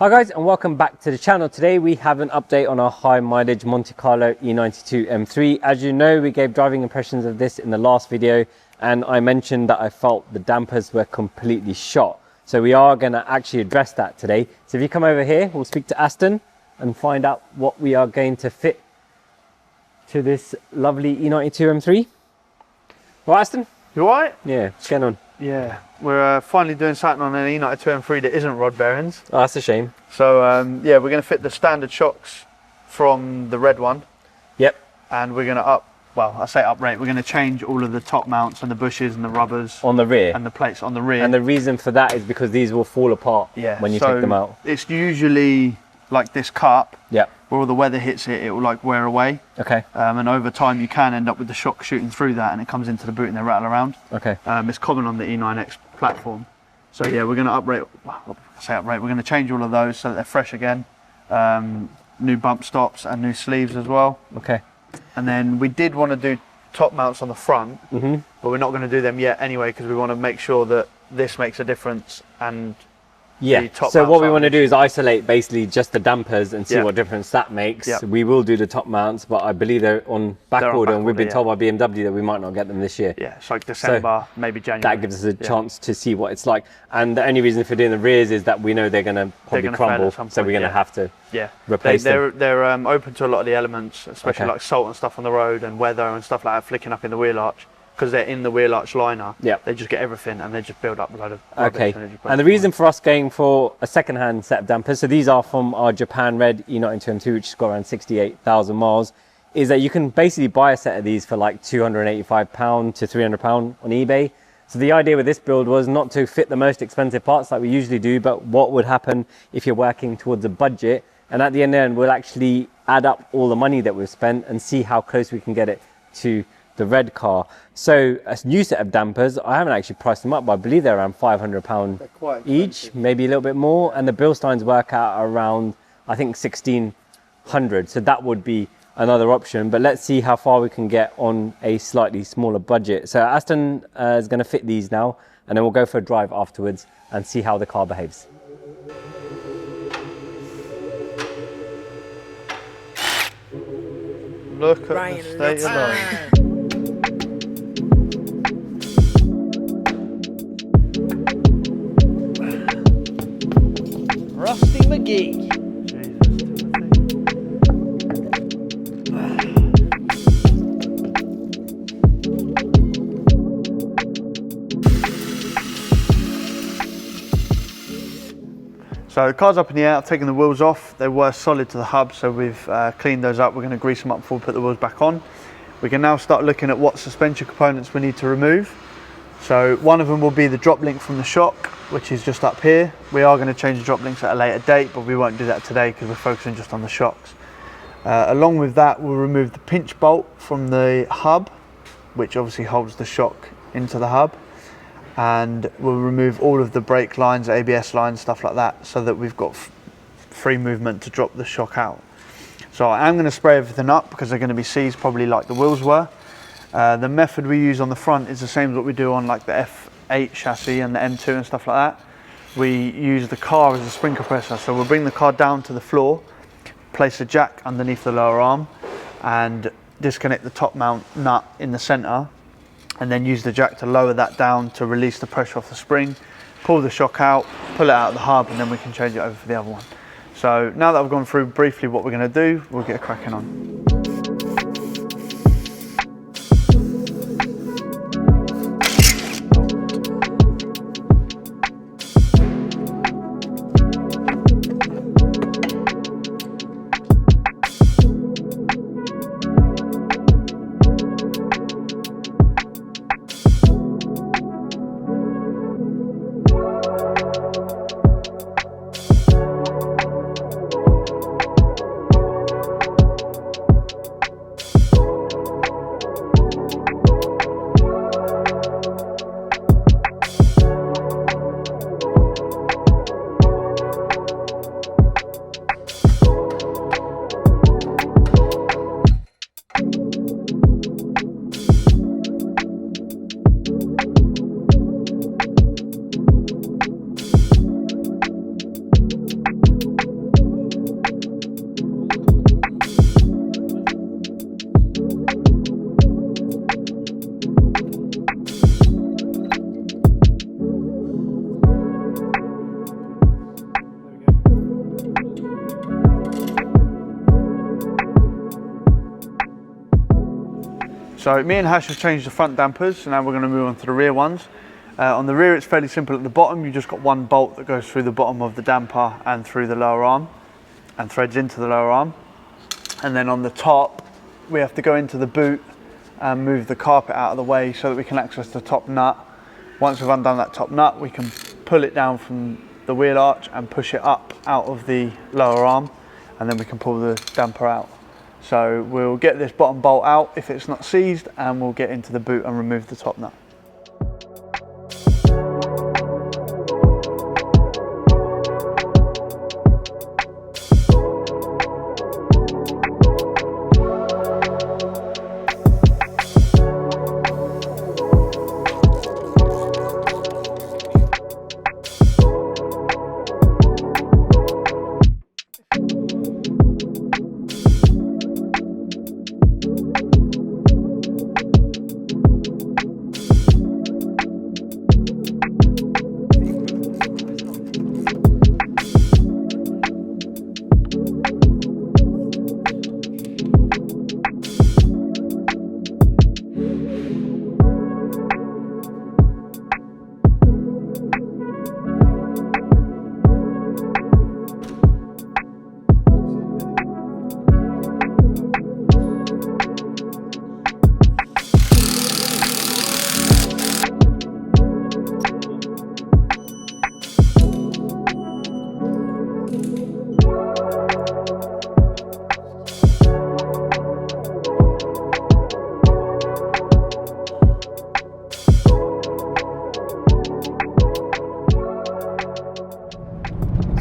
Hi guys, and welcome back to the channel. Today we have an update on our high mileage Monte Carlo E92 M3. As you know, we gave driving impressions of this in the last video, and I mentioned that I felt the dampers were completely shot. So we are going to actually address that today. So if you come over here, we'll speak to Aston and find out what we are going to fit to this lovely E92 M3. Well, Aston? You alright? Yeah, what's going on? Yeah, we're finally doing something on an E92 M3 that isn't rod bearings. Oh, that's a shame. So yeah, we're going to fit the standard shocks from the red one. Yep. And we're going to uprate. We're going to change all of the top mounts and the bushes and the rubbers. On the rear? And the plates on the rear. And the reason for that is because these will fall apart when you take them out. It's usually like this cup. Yeah. Where all the weather hits it, it will like wear away. Okay. And over time you can end up with the shock shooting through that and it comes into the boot and they rattle around. Okay. It's common on the E9X platform. So yeah, we're going to uprate, we're going to change all of those so that they're fresh again. New bump stops and new sleeves as well. Okay. And then we did want to do top mounts on the front, but we're not going to do them yet anyway because we want to make sure that this makes a difference and so what we want to do is isolate basically just the dampers and see what difference that makes. We will do the top mounts, but I believe they're on back order, and we've been told by BMW that we might not get them this year. Yeah, it's like December, maybe January. That gives us a chance to see what it's like. And the only reason for doing the rears is that we know they're going to probably crumble, so we're going to have to replace them. They're open to a lot of the elements, especially like salt and stuff on the road and weather and stuff like that flicking up in the wheel arch. Because they're in the wheel arch liner, they just get everything and they just build up a load of rubbish. And the reason for us going for a second-hand set of dampers, so these are from our Japan Red E92 M3, which has got around 68,000 miles, is that you can basically buy a set of these for like £285 to £300 on eBay. So the idea with this build was not to fit the most expensive parts like we usually do, but what would happen if you're working towards a budget. And at the end, we'll actually add up all the money that we've spent and see how close we can get it to the red car. So a new set of dampers, I haven't actually priced them up, but I believe they're around £500 each, maybe a little bit more. And the Bilsteins work out around, I think, 1,600. So that would be another option. But let's see how far we can get on a slightly smaller budget. So Aston is going to fit these now, and then we'll go for a drive afterwards and see how the car behaves. Look at the state of those. Rusty McGee. So the car's up in the air, I've taken the wheels off. They were solid to the hub, so we've cleaned those up. We're going to grease them up before we put the wheels back on. We can now start looking at what suspension components we need to remove. So one of them will be the drop link from the shock, which is just up here. We are going to change the drop links at a later date, but we won't do that today because we're focusing just on the shocks. Along with that, we'll remove the pinch bolt from the hub, which obviously holds the shock into the hub. And we'll remove all of the brake lines, ABS lines, stuff like that, so that we've got free movement to drop the shock out. So I am going to spray everything up because they're going to be seized probably like the wheels were. The method we use on the front is the same as what we do on like the F8 chassis and the M2 and stuff like that. We use the car as a spring compressor, so we'll bring the car down to the floor, place a jack underneath the lower arm and disconnect the top mount nut in the center, and then use the jack to lower that down to release the pressure off the spring, pull the shock out, pull it out of the hub, and then we can change it over for the other one. So now that I've gone through briefly what we're going to do, we'll get cracking on. So me and Hash have changed the front dampers, so now we're going to move on to the rear ones. On the rear it's fairly simple. At the bottom you've just got one bolt that goes through the bottom of the damper and through the lower arm and threads into the lower arm. And then on the top we have to go into the boot and move the carpet out of the way so that we can access the top nut. Once we've undone that top nut, we can pull it down from the wheel arch and push it up out of the lower arm, and then we can pull the damper out. So we'll get this bottom bolt out if it's not seized, and we'll get into the boot and remove the top nut.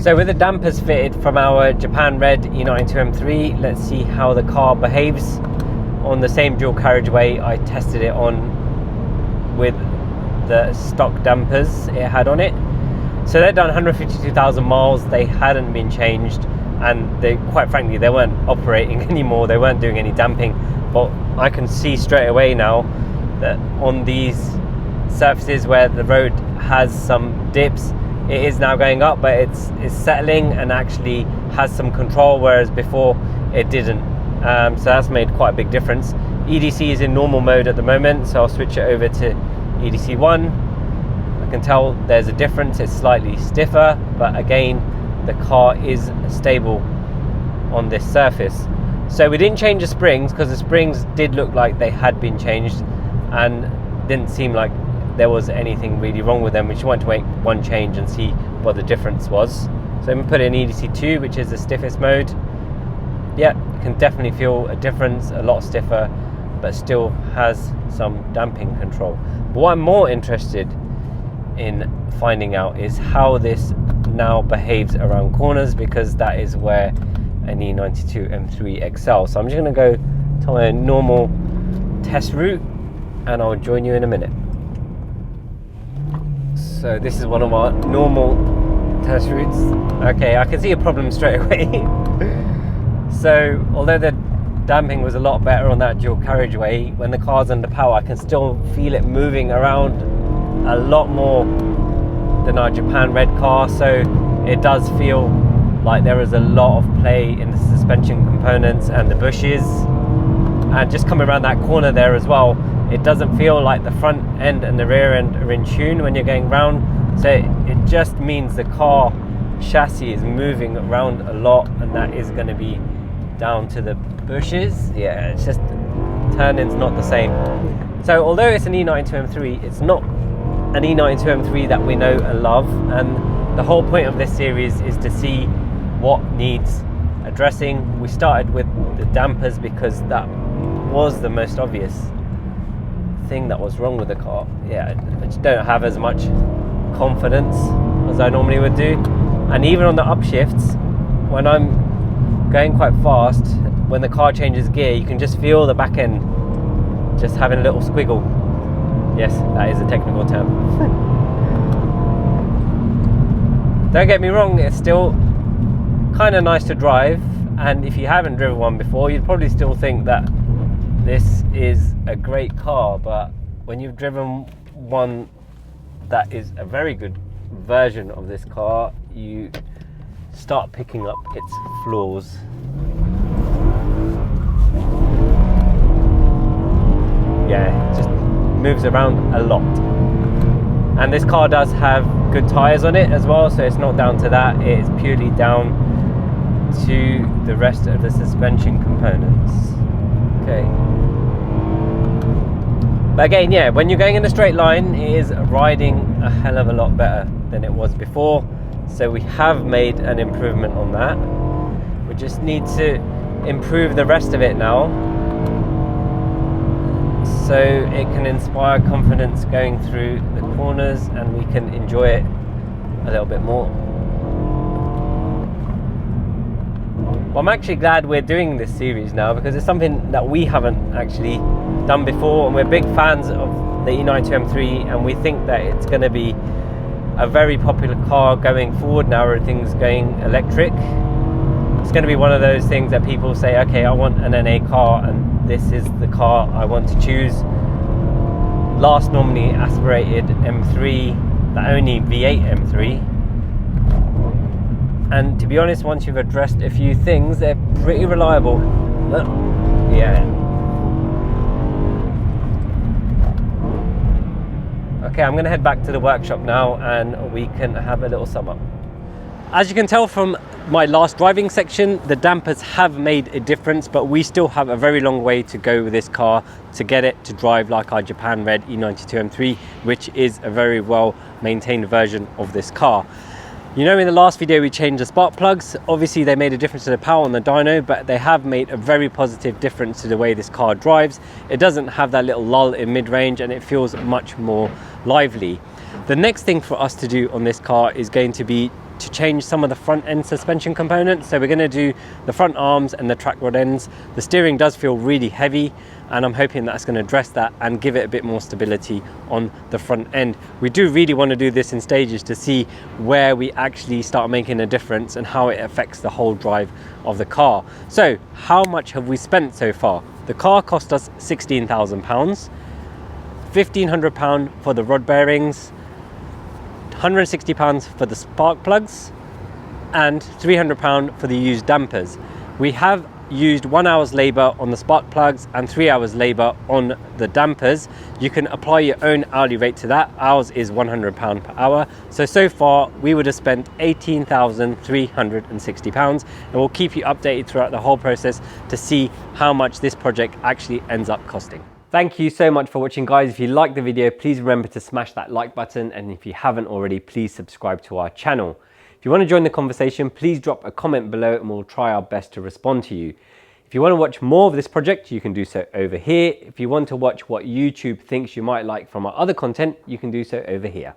So with the dampers fitted from our Japan Red E92 M3, let's see how the car behaves on the same dual carriageway I tested it on with the stock dampers it had on it. So they'd done 152,000 miles, they hadn't been changed, and they, quite frankly, they weren't operating anymore, they weren't doing any damping. But I can see straight away now that on these surfaces where the road has some dips, it is now going up, but it's settling and actually has some control, whereas before it didn't. So that's made quite a big difference. EDC is in normal mode at the moment, so I'll switch it over to EDC 1. I can tell there's a difference, it's slightly stiffer, but again the car is stable on this surface. So we didn't change the springs because the springs did look like they had been changed and didn't seem like there was anything really wrong with them. We just wanted to make one change and see what the difference was. So I'm going to put it in EDC 2, which is the stiffest mode. Yeah, you can definitely feel a difference, a lot stiffer, but still has some damping control. But what I'm more interested in finding out is how this now behaves around corners, because that is where an E92 M3 excels. So I'm just going to go to my normal test route and I'll join you in a minute. So this is one of our normal test routes. Okay, I can see a problem straight away. So although the damping was a lot better on that dual carriageway, when the car's under power I can still feel it moving around a lot more than our Japan Red car. So it does feel like there is a lot of play in the suspension components and the bushes, and just coming around that corner there as well, it doesn't feel like the front end and the rear end are in tune when you're going round. So it just means the car chassis is moving around a lot, and that is going to be down to the bushes. Yeah, it's just turning's not the same. So although it's an E92 M3, it's not an E92 M3 that we know and love, and the whole point of this series is to see what needs addressing. We started with the dampers because that was the most obvious thing that was wrong with the car. Yeah, I just don't have as much confidence as I normally would do, and even on the upshifts when I'm going quite fast, when the car changes gear you can just feel the back end just having a little squiggle. Yes, that is a technical term. Don't get me wrong, it's still kind of nice to drive, and if you haven't driven one before you'd probably still think that this is a great car, but when you've driven one that is a very good version of this car, you start picking up its flaws. moves around a lot. And this car does have good tyres on it as well, so it's not down to that, it is purely down to the rest of the suspension components. Okay. But again, yeah, when you're going in a straight line, it is riding a hell of a lot better than it was before. So we have made an improvement on that. We just need to improve the rest of it now, so it can inspire confidence going through the corners and we can enjoy it a little bit more. Well, I'm actually glad we're doing this series now, because it's something that we haven't actually done before, and we're big fans of the E92 M3, and we think that it's going to be a very popular car going forward now everything's going electric. It's going to be one of those things that people say, okay, I want an NA car and this is the car I want to choose. Last normally aspirated M3, the only V8 M3. And to be honest, once you've addressed a few things, they're pretty reliable. Yeah. Okay, I'm going to head back to the workshop now and we can have a little sum up. As you can tell from my last driving section, the dampers have made a difference, but we still have a very long way to go with this car to get it to drive like our Japan Red E92 M3, which is a very well maintained version of this car. You know, in the last video we changed the spark plugs. Obviously they made a difference to the power on the dyno, but they have made a very positive difference to the way this car drives. It doesn't have that little lull in mid-range and it feels much more lively. The next thing for us to do on this car is going to be to change some of the front end suspension components. So we're going to do the front arms and the track rod ends. The steering does feel really heavy, and I'm hoping that's going to address that and give it a bit more stability on the front end. We do really want to do this in stages to see where we actually start making a difference and how it affects the whole drive of the car. So how much have we spent so far? The car cost us £16,000, £1,500 for the rod bearings, £160 for the spark plugs, and £300 for the used dampers. We have used 1 hour's labour on the spark plugs and 3 hours labour on the dampers. You can apply your own hourly rate to that. Ours is £100 per hour. So far we would have spent £18,360, and we'll keep you updated throughout the whole process to see how much this project actually ends up costing. Thank you so much for watching, guys. If you liked the video, please remember to smash that like button, and if you haven't already, please subscribe to our channel. If you want to join the conversation, please drop a comment below and we'll try our best to respond to you. If you want to watch more of this project, you can do so over here. If you want to watch what YouTube thinks you might like from our other content, you can do so over here.